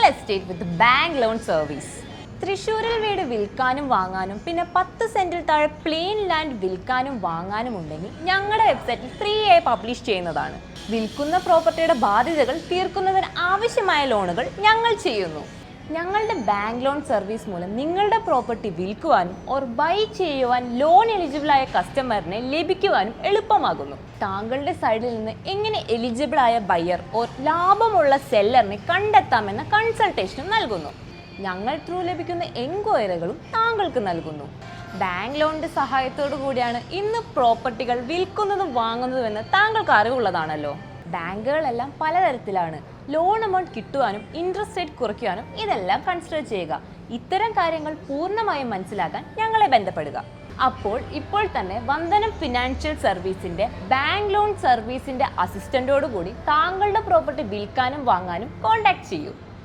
Estate വിത്ത് bank loan service. തൃശ്ശൂരിൽ വീട് വിൽക്കാനും വാങ്ങാനും പിന്നെ 10 സെന്റിൽ താഴെ പ്ലെയിൻ ലാൻഡ് വിൽക്കാനും വാങ്ങാനും ഉണ്ടെങ്കിൽ ഞങ്ങളുടെ വെബ്സൈറ്റിൽ ഫ്രീ ആയി പബ്ലിഷ് ചെയ്യുന്നതാണ്. വിൽക്കുന്ന പ്രോപ്പർട്ടിയുടെ ബാധ്യതകൾ തീർക്കുന്നതിന് ആവശ്യമായ ലോണുകൾ ഞങ്ങൾ ചെയ്യുന്നു. ഞങ്ങളുടെ ബാങ്ക് ലോൺ സർവീസ് മൂലം നിങ്ങളുടെ പ്രോപ്പർട്ടി വിൽക്കുവാനും ഓർ ബൈ ചെയ്യുവാൻ ലോൺ എലിജിബിൾ ആയ കസ്റ്റമറിനെ ലഭിക്കുവാനും എളുപ്പമാകുന്നു. താങ്കളുടെ സൈഡിൽ നിന്ന് എങ്ങനെ എലിജിബിൾ ആയ ബയർ ഓർ ലാഭമുള്ള സെല്ലറിനെ കണ്ടെത്താമെന്ന കൺസൾട്ടേഷനും നൽകുന്നു. ഞങ്ങൾ ത്രൂ ലഭിക്കുന്ന എൻക്വയറികളും താങ്കൾക്ക് നൽകുന്നു. ബാങ്ക് ലോണിന്റെ സഹായത്തോടു കൂടിയാണ് ഇന്ന് പ്രോപ്പർട്ടികൾ വിൽക്കുന്നതും വാങ്ങുന്നതുമെന്ന് താങ്കൾക്ക് അറിവുള്ളതാണല്ലോ. ബാങ്കുകളെല്ലാം പലതരത്തിലാണ്. ലോൺ എമൗണ്ട് കിട്ടുവാനും ഇൻട്രസ്റ്റ് റേറ്റ് കുറയ്ക്കുവാനും ഇതെല്ലാം കൺസിഡർ ചെയ്യുക. ഇത്തരം കാര്യങ്ങൾ പൂർണ്ണമായും മനസ്സിലാക്കാൻ ഞങ്ങളെ ബന്ധപ്പെടുക. ഇപ്പോൾ തന്നെ വന്ദനം ഫിനാൻഷ്യൽ സർവീസിന്റെ ബാങ്ക് ലോൺ സർവീസിന്റെ അസിസ്റ്റന്റോടു കൂടി താങ്കളുടെ പ്രോപ്പർട്ടി വിൽക്കാനും വാങ്ങാനും കോൺടാക്ട് ചെയ്യൂ.